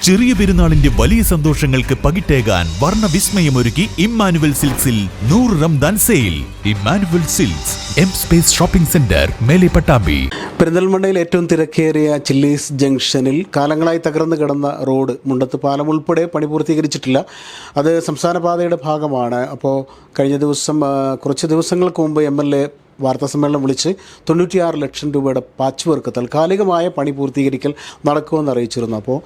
ചെറിയ പെരുന്നാളിന്റെ വലിയ സന്തോഷങ്ങൾക്ക് പകിട്ടേകാൻ വർണ്ണവിസ്മയമൊരുക്കി ഇമ്മാനുവൽ സിൽക്സിൽ 100 Ramadan sale. Immanuel Silks, M space shopping centre, മേലെ പട്ടാമ്പി. പെരിന്തൽമണ്ണയിൽ ഏറ്റവും തിരക്കേറിയ ചില്ലീസ് ജംഗ്ഷനിൽ കാലങ്ങളായി തകർന്നു കിടന്ന റോഡ് മുണ്ടത്ത് പാലം ഉൾപ്പെടെ പണി പൂർത്തീകരിച്ചിട്ടില്ല. അത് സംസ്ഥാന പാതയുടെ ഭാഗമാണ്. അപ്പോൾ കഴിഞ്ഞ ദിവസം കുറച്ച് ദിവസങ്ങൾക്ക് മുമ്പ് MLA വാർത്താസമ്മേളനം വിളിച്ച് 96 ലക്ഷം രൂപയുടെ പാച്ച് വർക്ക് താൽക്കാലികമായ പണി പൂർത്തീകരിക്കൽ നടക്കുമെന്ന് അറിയിച്ചിരുന്നു. അപ്പോൾ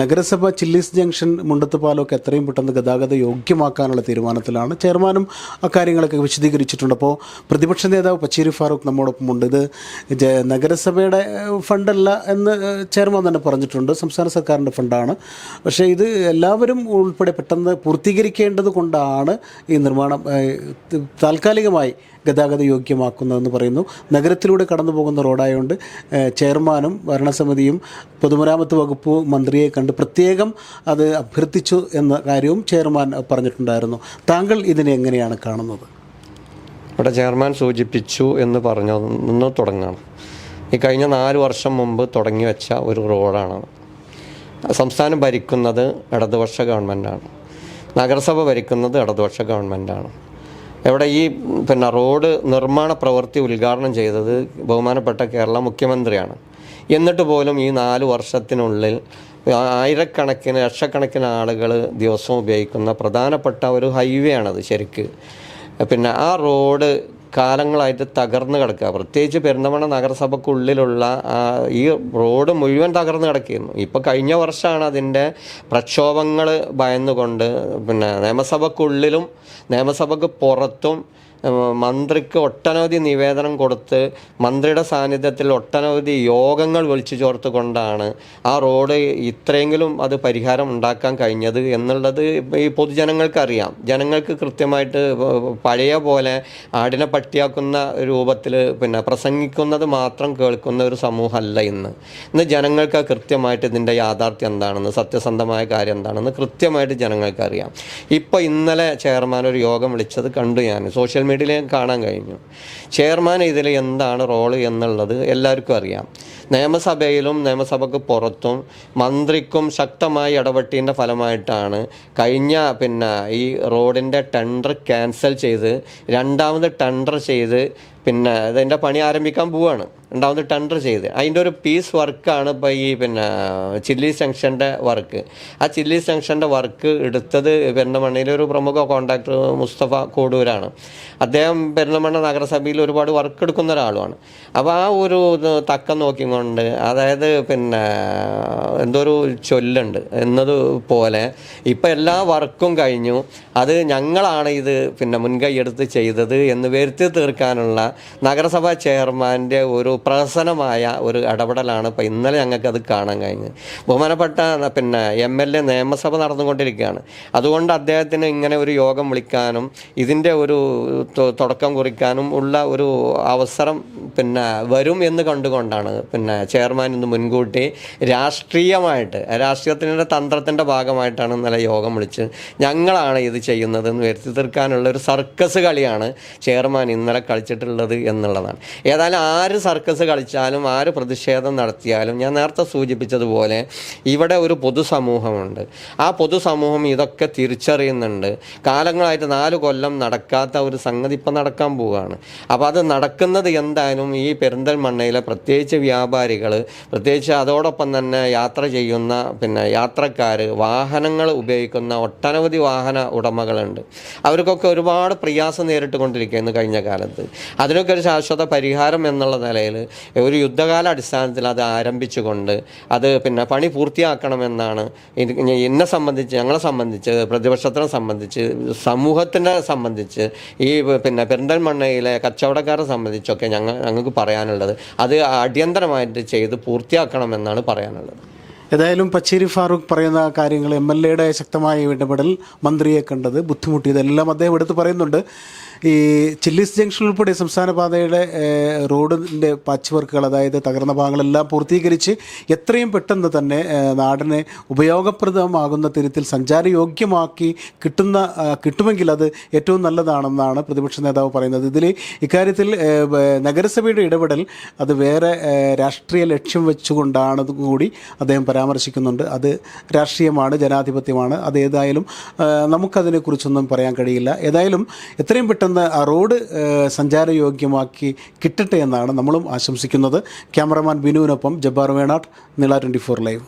നഗരസഭ ചില്ലീസ് ജംഗ്ഷൻ മുണ്ടത്ത് പാലമൊക്കെ എത്രയും പെട്ടെന്ന് ഗതാഗത യോഗ്യമാക്കാനുള്ള തീരുമാനത്തിലാണ്. ചെയർമാനും അക്കാര്യങ്ങളൊക്കെ വിശദീകരിച്ചിട്ടുണ്ട്. അപ്പോൾ പ്രതിപക്ഷ നേതാവ് പച്ചേരി ഫാറൂഖ് നമ്മോടൊപ്പമുണ്ട്. ഇത് നഗരസഭയുടെ ഫണ്ടല്ല എന്ന് ചെയർമാൻ തന്നെ പറഞ്ഞിട്ടുണ്ട്, സംസ്ഥാന സർക്കാരിൻ്റെ ഫണ്ടാണ്. പക്ഷേ ഇത് എല്ലാവരും ഉൾപ്പെടെ പെട്ടെന്ന് പൂർത്തീകരിക്കേണ്ടത് കൊണ്ടാണ് ഈ നിർമ്മാണം താൽക്കാലികമായി ഗതാഗത യോഗ്യമാക്കുന്നതെന്ന് പറയുന്നു. നഗരത്തിലൂടെ കടന്നു പോകുന്ന റോഡായതുകൊണ്ട് ചെയർമാനും ഭരണസമിതിയും പൊതുമരാമത്ത് വകുപ്പ് മന്ത്രിയെ കണ്ട് പ്രത്യേകം അത് അഭ്യർത്ഥിച്ചു എന്ന കാര്യവും ചെയർമാൻ പറഞ്ഞിട്ടുണ്ടായിരുന്നു. താങ്കൾ ഇതിനെ എങ്ങനെയാണ് കാണുന്നത്? ഇവിടെ ചെയർമാൻ സൂചിപ്പിച്ചു എന്ന് പറഞ്ഞു തുടങ്ങണം. ഈ കഴിഞ്ഞ 4 വർഷം മുമ്പ് തുടങ്ങി വെച്ച ഒരു റോഡാണ്. സംസ്ഥാനം ഭരിക്കുന്നത് ഇടതുപക്ഷ ഗവൺമെൻറ്റാണ്, നഗരസഭ ഭരിക്കുന്നത് ഇടതുപക്ഷ ഗവൺമെൻറ്റാണ്. ഇവിടെ ഈ റോഡ് നിർമ്മാണ പ്രവൃത്തി ഉദ്ഘാടനം ചെയ്തത് ബഹുമാനപ്പെട്ട കേരള മുഖ്യമന്ത്രിയാണ്. എന്നിട്ട് പോലും ഈ 4 വർഷത്തിനുള്ളിൽ ആയിരക്കണക്കിന് ലക്ഷക്കണക്കിന് ആളുകൾ ദിവസവും ഉപയോഗിക്കുന്ന പ്രധാനപ്പെട്ട ഒരു ഹൈവേ ആണത് ശരിക്ക്. ആ റോഡ് കാലങ്ങളായിട്ട് തകർന്ന് കിടക്കുക. പ്രത്യേകിച്ച് പെരിന്തൽമണ്ണ നഗരസഭയ്ക്കുള്ളിലുള്ള ഈ റോഡ് മുഴുവൻ തകർന്ന് കിടക്കുകയായിരുന്നു. ഇപ്പോൾ കഴിഞ്ഞ വർഷമാണ് അതിൻ്റെ പ്രക്ഷോഭങ്ങൾ ഭയന്നുകൊണ്ട് നിയമസഭയ്ക്കുള്ളിലും നിയമസഭയ്ക്ക് പുറത്തും മന്ത്രിക്ക് ഒട്ടനവധി നിവേദനം കൊടുത്ത് മന്ത്രിയുടെ സാന്നിധ്യത്തിൽ ഒട്ടനവധി യോഗങ്ങൾ വിളിച്ചു ചേർത്തുകൊണ്ടാണ് ആ റോഡ് ഇത്രയെങ്കിലും അത് പരിഹാരം ഉണ്ടാക്കാൻ കഴിഞ്ഞത് എന്നുള്ളത് ഈ പൊതുജനങ്ങൾക്കറിയാം. ജനങ്ങൾക്ക് കൃത്യമായിട്ട് പഴയ പോലെ ആടിനെ പട്ടിയാക്കുന്ന രൂപത്തിൽ പ്രസംഗിക്കുന്നത് മാത്രം കേൾക്കുന്ന ഒരു സമൂഹമല്ല ഇന്ന് ജനങ്ങൾക്ക് കൃത്യമായിട്ട് ഇതിൻ്റെ യാഥാർത്ഥ്യം എന്താണെന്ന്, സത്യസന്ധമായ കാര്യം എന്താണെന്ന് കൃത്യമായിട്ട് ജനങ്ങൾക്കറിയാം. ഇന്നലെ ചെയർമാൻ ഒരു യോഗം വിളിച്ചത് കണ്ടു, ഞാൻ സോഷ്യൽ മീഡിയയിൽ കാണാൻ കഴിഞ്ഞു. ചെയർമാൻ ഇതിൽ എന്താണ് റോള് എന്നുള്ളത് എല്ലാവർക്കും അറിയാം. നിയമസഭയിലും നിയമസഭയ്ക്ക് പുറത്തും മന്ത്രിക്കും ശക്തമായി ഇടപെട്ടതിൻ്റെ ഫലമായിട്ടാണ് കഴിഞ്ഞ ഈ റോഡിൻ്റെ ടെൻഡർ ക്യാൻസൽ ചെയ്ത് രണ്ടാമത് ടെൻഡർ ചെയ്ത് ഇതിൻ്റെ പണി ആരംഭിക്കാൻ പോവുകയാണ്. രണ്ടാമത് ടെൻഡർ ചെയ്ത് അതിൻ്റെ ഒരു പീസ് വർക്കാണ് ഇപ്പോൾ ഈ ചില്ലീസ് ജംഗ്ഷൻ്റെ വർക്ക്. ആ ചില്ലീസ് ജംഗ്ഷൻ്റെ വർക്ക് എടുത്തത് പെരിന്തൽമണ്ണയിലെ ഒരു പ്രമുഖ കോൺട്രാക്ടർ മുസ്തഫ കോടൂരാണ്. അദ്ദേഹം പെരിന്തൽമണ്ണ നഗരസഭയിൽ ഒരുപാട് വർക്ക് എടുക്കുന്ന ഒരാളുമാണ്. അപ്പോൾ ആ ഒരു തക്കം നോക്കിക്കൊണ്ട്, അതായത് എന്തോ ഒരു ചൊല്ലുണ്ട് എന്നതുപോലെ ഇപ്പം എല്ലാ വർക്കും കഴിഞ്ഞു, അത് ഞങ്ങളാണ് ഇത് മുൻകൈ എടുത്ത് ചെയ്തത് എന്ന് വരുത്തി തീർക്കാനുള്ള നഗരസഭാ ചെയർമാൻ്റെ ഒരു പ്രഹസനമായ ഒരു ഇടപെടലാണ് ഇന്നലെ ഞങ്ങൾക്കത് കാണാൻ കഴിഞ്ഞത്. ബഹുമാനപ്പെട്ട MLA നിയമസഭ നടന്നുകൊണ്ടിരിക്കുകയാണ്. അതുകൊണ്ട് അദ്ദേഹത്തിന് ഇങ്ങനെ ഒരു യോഗം വിളിക്കാനും ഇതിൻ്റെ ഒരു തുടക്കം കുറിക്കാനും ഉള്ള ഒരു അവസരം വരും എന്ന് കണ്ടുകൊണ്ടാണ് ചെയർമാൻ ഇന്ന് മുൻകൂട്ടി രാഷ്ട്രീയത്തിൻ്റെ തന്ത്രത്തിൻ്റെ ഭാഗമായിട്ടാണ് ഇന്നലെ യോഗം വിളിച്ച് ഞങ്ങളാണ് ഇത് ചെയ്യുന്നതെന്ന് വരുത്തി തീർക്കാനുള്ള ഒരു സർക്കസ് കളിയാണ് ചെയർമാൻ ഇന്നലെ കളിച്ചിട്ടുള്ളത് എന്നുള്ളതാണ്. ഏതായാലും ആര് സർക്കസ് കളിച്ചാലും ആര് പ്രതിഷേധം നടത്തിയാലും ഞാൻ നേരത്തെ സൂചിപ്പിച്ചതുപോലെ ഇവിടെ ഒരു പൊതുസമൂഹമുണ്ട്. ആ പൊതുസമൂഹം ഇതൊക്കെ തിരിച്ചറിയുന്നുണ്ട്. കാലങ്ങളായിട്ട് 4 കൊല്ലം നടക്കാത്ത ഒരു സംഗതി ഇപ്പം നടക്കാൻ പോവുകയാണ്. അപ്പോൾ അത് നടക്കുന്നത് എന്തായാലും ഈ പെരിന്തൽമണ്ണയിലെ പ്രത്യേകിച്ച് വ്യാപാരികൾ, പ്രത്യേകിച്ച് അതോടൊപ്പം തന്നെ യാത്ര ചെയ്യുന്ന യാത്രക്കാർ, വാഹനങ്ങൾ ഉപയോഗിക്കുന്ന ഒട്ടനവധി വാഹന ഉടമകളുണ്ട്. അവർക്കൊക്കെ ഒരുപാട് പ്രയാസം നേരിട്ട് കൊണ്ടിരിക്കുകയെന്ന് കഴിഞ്ഞ കാലത്ത്. അതിനൊക്കെ ഒരു ശാശ്വത പരിഹാരം എന്നുള്ള നിലയിൽ ഒരു യുദ്ധകാല അടിസ്ഥാനത്തിൽ അത് ആരംഭിച്ചുകൊണ്ട് അത് പണി പൂർത്തിയാക്കണമെന്നാണ് ഞങ്ങളെ സംബന്ധിച്ച്, പ്രതിപക്ഷത്തിനെ സംബന്ധിച്ച്, സമൂഹത്തിനെ സംബന്ധിച്ച്, ഈ പെരിന്തൽമണ്ണയിലെ കച്ചവടക്കാരെ സംബന്ധിച്ചൊക്കെ ഞങ്ങൾക്ക് പറയാനുള്ളത്. അത് അടിയന്തരമായിട്ട് ചെയ്ത് പൂർത്തിയാക്കണമെന്നാണ് പറയാനുള്ളത്. ഏതായാലും പച്ചേരി ഫാറൂഖ് പറയുന്ന കാര്യങ്ങൾ, MLAയുടെ ശക്തമായ ഇടപെടൽ, മന്ത്രിയെ കണ്ടത്, ബുദ്ധിമുട്ടിയതെല്ലാം അദ്ദേഹം എടുത്ത് പറയുന്നുണ്ട്. ഈ ചില്ലീസ് ജംഗ്ഷൻ ഉൾപ്പെടെ സംസ്ഥാന പാതയുടെ റോഡിൻ്റെ പാച്ച് വർക്കുകൾ, അതായത് തകർന്ന ഭാഗങ്ങളെല്ലാം പൂർത്തീകരിച്ച് എത്രയും പെട്ടെന്ന് തന്നെ നാടിനെ ഉപയോഗപ്രദമാകുന്ന തരത്തിൽ സഞ്ചാരയോഗ്യമാക്കി കിട്ടുമെങ്കിൽ അത് ഏറ്റവും നല്ലതാണെന്നാണ് പ്രതിപക്ഷ നേതാവ് പറയുന്നത്. ഇക്കാര്യത്തിൽ നഗരസഭയുടെ ഇടപെടൽ അത് വേറെ രാഷ്ട്രീയ ലക്ഷ്യം വെച്ചുകൊണ്ടാണെന്നും കൂടി അദ്ദേഹം പരാമർശിക്കുന്നുണ്ട്. അത് രാഷ്ട്രീയമാണ്, ജനാധിപത്യമാണ്. അത് ഏതായാലും നമുക്കതിനെക്കുറിച്ചൊന്നും പറയാൻ കഴിയില്ല. ഏതായാലും എത്രയും പെട്ടെന്ന് ആ റോഡ് സഞ്ചാരയോഗ്യമാക്കി കിട്ടട്ടെ എന്നാണ് നമ്മളും ആശംസിക്കുന്നത്. ക്യാമറമാൻ ബിനുവിനൊപ്പം ജബ്ബാർ വേണാട്ട്, നിള 24 ലൈവ്.